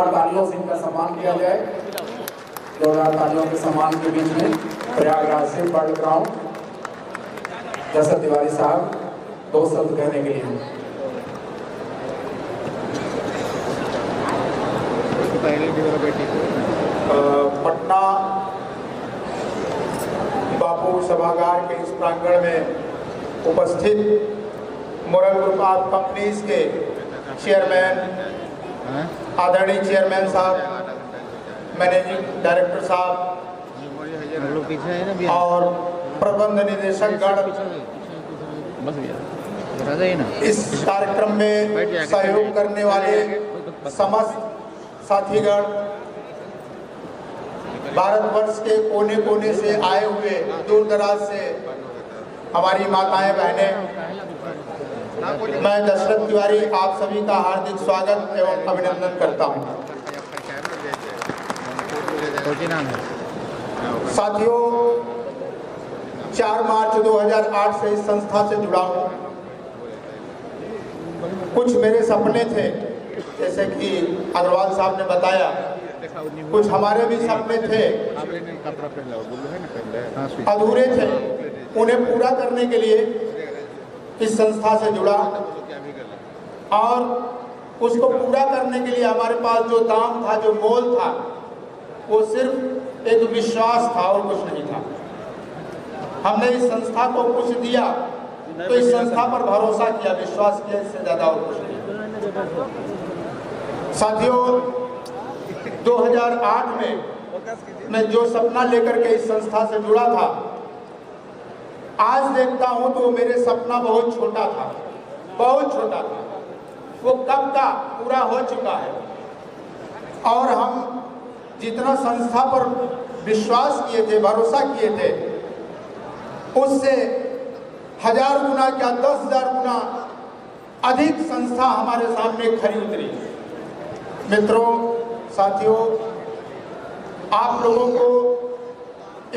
जोरदार तालियों से इनका सम्मान किया जाए। जोरदार तालियों के सम्मान के बीच में प्रयागराज से पढ़ रहा हूँ जसर तिवारी साहब 2 शब्द कहने के लिए। पटना बापू सभागार के इस प्रांगण में उपस्थित मोरल ग्रुप ऑफ कंपनीज के चेयरमैन आदरणीय चेयरमैन साहब, मैनेजिंग डायरेक्टर साहब और प्रबंध निदेशक गण, इस कार्यक्रम में सहयोग करने वाले समस्त साथीगण, भारतवर्ष के कोने कोने से आए हुए, दूर दराज से हमारी माताएं बहनें, मैं दशरथ तिवारी आप सभी का हार्दिक स्वागत एवं अभिनंदन करता हूं। साथियों, 4 मार्च 2008 से इस संस्था से जुड़ा हूं। कुछ मेरे सपने थे, जैसे कि अग्रवाल साहब ने बताया, कुछ हमारे भी सपने थे, अधूरे थे। उन्हें पूरा करने के लिए इस संस्था से जुड़ा और उसको पूरा करने के लिए हमारे पास जो दाम था, जो मोल था, वो सिर्फ एक विश्वास था और कुछ नहीं था। हमने इस संस्था को कुछ दिया तो इस संस्था पर भरोसा किया, विश्वास किया, इससे ज्यादा और कुछ नहीं। साथियों, 2008 में मैं जो सपना लेकर के इस संस्था से जुड़ा था, आज देखता हूं तो मेरे सपना बहुत छोटा था, बहुत छोटा था। वो कब का पूरा हो चुका है और हम जितना संस्था पर विश्वास किए थे, भरोसा किए थे, उससे 1000 गुना क्या 10,000 गुना अधिक संस्था हमारे सामने खरी उतरी। मित्रों, साथियों, आप लोगों को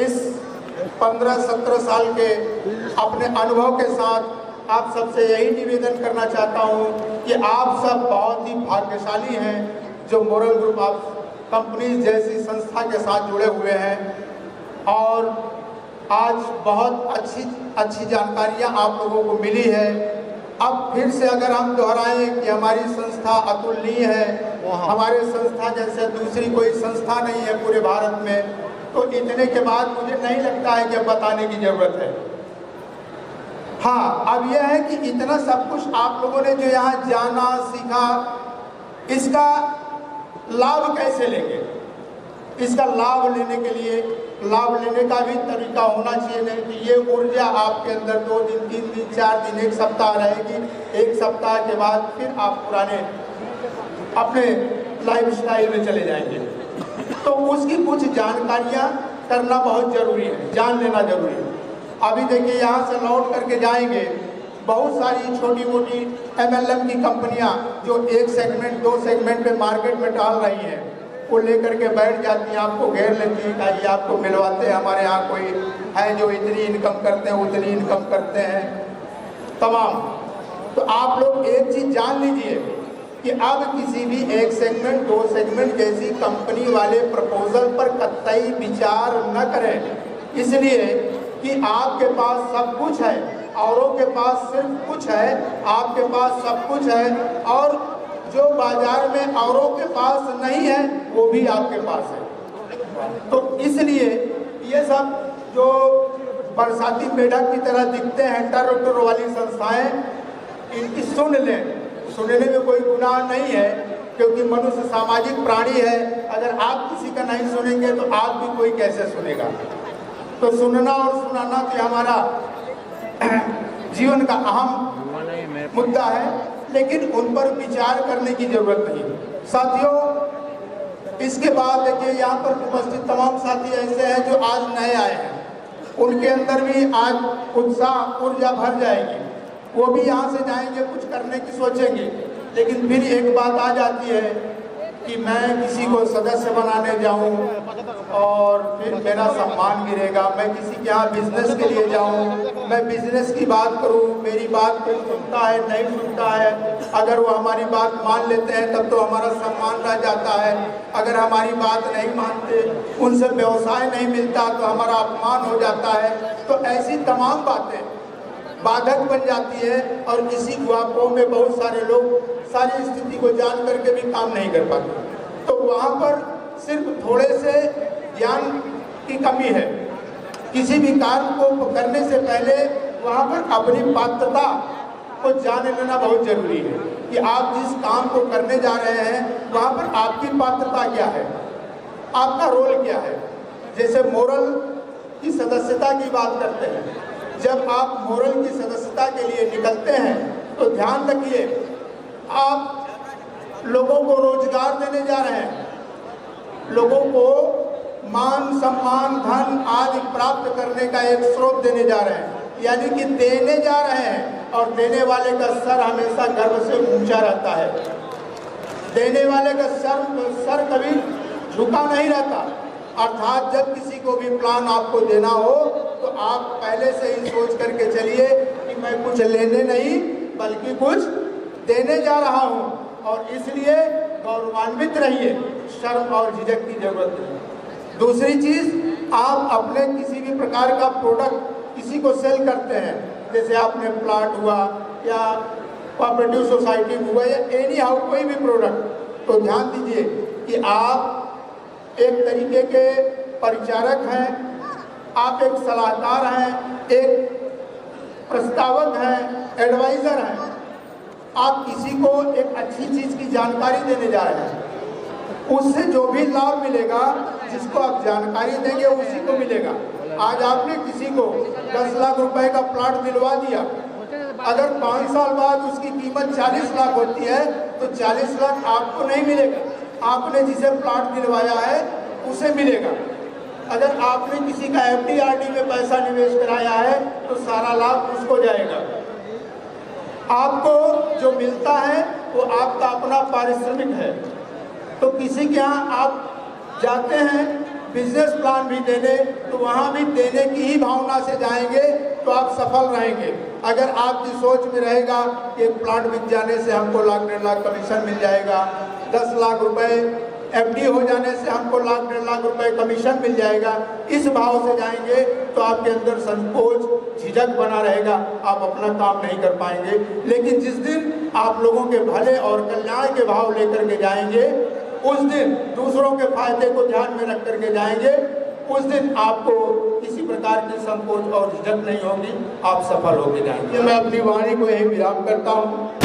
इस 15-17 साल के अपने अनुभव के साथ आप सबसे यही निवेदन करना चाहता हूं कि आप सब बहुत ही भाग्यशाली हैं जो मोरल ग्रुप ऑफ कंपनीज जैसी संस्था के साथ जुड़े हुए हैं और आज बहुत अच्छी जानकारियां आप लोगों को मिली है। अब फिर से अगर हम दोहराएं कि हमारी संस्था अतुलनीय है, हमारे संस्था जैसे दूसरी कोई संस्था नहीं है पूरे भारत में, तो इतने के बाद मुझे नहीं लगता है कि अब बताने की जरूरत है। हाँ, अब यह है कि इतना सब कुछ आप लोगों ने जो यहाँ जाना, सीखा, इसका लाभ कैसे लेंगे? इसका लाभ लेने के लिए लाभ लेने का भी तरीका होना चाहिए। नहीं कि ये ऊर्जा आपके अंदर 2 दिन, 3 दिन, 4 दिन, 1 सप्ताह रहेगी। 1 सप्ताह के बाद फिर आप पुराने अपने लाइफस्टाइल में चले जाएंगे। तो उसकी कुछ जानकारियां करना बहुत जरूरी है, जान लेना जरूरी है। अभी देखिए, यहाँ से लौट करके जाएंगे, बहुत सारी छोटी मोटी MLM की कंपनियां जो 1 सेगमेंट 2 सेगमेंट पे मार्केट में डाल रही हैं, वो लेकर के बैठ जाती हैं, आपको घेर लेती हैं, कहीं आपको मिलवाते हैं, हमारे यहाँ कोई है जो इतनी इनकम करते हैं, उतनी इनकम करते हैं, तमाम। तो आप लोग एक चीज़ जान लीजिए कि अब किसी भी 1 सेगमेंट 2 सेगमेंट जैसी कंपनी वाले प्रपोजल पर कतई विचार न करें, इसलिए कि आपके पास सब कुछ है, औरों के पास सिर्फ कुछ है, आपके पास सब कुछ है, और जो बाजार में औरों के पास नहीं है वो भी आपके पास है। तो इसलिए ये सब जो बरसाती मेढक की तरह दिखते हैं टर्र वाली संस्थाएं, इनकी सुन लें। सुनने में कोई गुनाह नहीं है, क्योंकि मनुष्य सामाजिक प्राणी है। अगर आप किसी का नहीं सुनेंगे तो आप भी कोई कैसे सुनेगा? तो सुनना और सुनाना तो हमारा जीवन का अहम मुद्दा है, लेकिन उन पर विचार करने की जरूरत नहीं। साथियों, इसके बाद देखिए, यहाँ पर उपस्थित तमाम साथी ऐसे हैं जो आज नए आए हैं, उनके अंदर भी आज उत्साह, ऊर्जा भर जाएगी। वो भी यहाँ से जाएंगे, कुछ करने की सोचेंगे, लेकिन फिर एक बात आ जाती है कि मैं किसी को सदस्य बनाने जाऊं और फिर मेरा सम्मान गिरेगा, मैं किसी के यहाँ बिजनेस के लिए जाऊं, मैं बिजनेस की बात करूं, मेरी बात कोई सुनता है नहीं सुनता है, अगर अगर वो हमारी बात मान लेते हैं तब तो हमारा सम्मान रह जाता है, अगर हमारी बात नहीं मानते, उनसे व्यवसाय नहीं मिलता तो हमारा अपमान हो जाता है। तो ऐसी तमाम बातें बाधक बन जाती है और किसी युवाओं में बहुत सारे लोग सारी स्थिति को जान करके भी काम नहीं कर पाते। तो वहाँ पर सिर्फ थोड़े से ज्ञान की कमी है। किसी भी कार्य को करने से पहले वहाँ पर अपनी पात्रता को जान लेना बहुत जरूरी है कि आप जिस काम को करने जा रहे हैं वहाँ पर आपकी पात्रता क्या है, आपका रोल क्या है। जैसे मोरल की सदस्यता की बात करते हैं, जब आप मोरल की सदस्यता के लिए निकलते हैं तो ध्यान रखिए आप लोगों को रोजगार देने जा रहे हैं, लोगों को मान सम्मान धन आदि प्राप्त करने का एक स्रोत देने जा रहे हैं, यानी कि देने जा रहे हैं। और देने वाले का सर हमेशा गर्व से ऊंचा रहता है, देने वाले का सर कभी झुका नहीं रहता। अर्थात जब किसी को भी प्लान आपको देना हो तो आप पहले से ही सोच करके चलिए कि मैं कुछ लेने नहीं बल्कि कुछ देने जा रहा हूँ, और इसलिए गौरवान्वित रहिए, शर्म और झिझक की जरूरत नहीं। दूसरी चीज, आप अपने किसी भी प्रकार का प्रोडक्ट किसी को सेल करते हैं, जैसे आपने प्लाट हुआ या कोऑपरेटिव सोसाइटी हुआ या एनी हाउ कोई भी प्रोडक्ट, तो ध्यान दीजिए कि आप एक तरीके के परिचारक हैं, आप एक सलाहकार हैं, एक प्रस्तावक हैं, एडवाइजर हैं। आप किसी को एक अच्छी चीज की जानकारी देने जा रहे हैं, उससे जो भी लाभ मिलेगा, जिसको आप जानकारी देंगे उसी को मिलेगा। आज आपने किसी को 10 लाख रुपए का प्लाट दिलवा दिया, अगर 5 साल बाद उसकी कीमत 40 लाख होती है तो 40 लाख आपको नहीं मिलेगा, आपने जिसे प्लाट दिलवाया है उसे मिलेगा। अगर आपने किसी का FD RD में पैसा निवेश कराया है तो सारा लाभ उसको जाएगा। आपको जो मिलता है वो आपका अपना पारिश्रमिक है। तो किसी के यहाँ आप जाते हैं बिजनेस प्लान भी देने, तो वहाँ भी देने की ही भावना से जाएंगे तो आप सफल रहेंगे। अगर आपकी सोच में रहेगा कि एक प्लाट बिक जाने से हमको लाख 1.5 लाख कमीशन मिल जाएगा, 10 लाख रुपए FD हो जाने से हमको लाख 1.5 लाख रुपए कमीशन मिल जाएगा, इस भाव से जाएंगे तो आपके अंदर संकोच झिझक बना रहेगा, आप अपना काम नहीं कर पाएंगे। लेकिन जिस दिन आप लोगों के भले और कल्याण के भाव लेकर के जाएंगे, उस दिन दूसरों के फायदे को ध्यान में रख करके जाएंगे, उस दिन आपको किसी प्रकार की संकोच और झिझक नहीं होगी, आप सफल होके जाएंगे। मैं अपनी वाणी को यही विराम करता हूँ।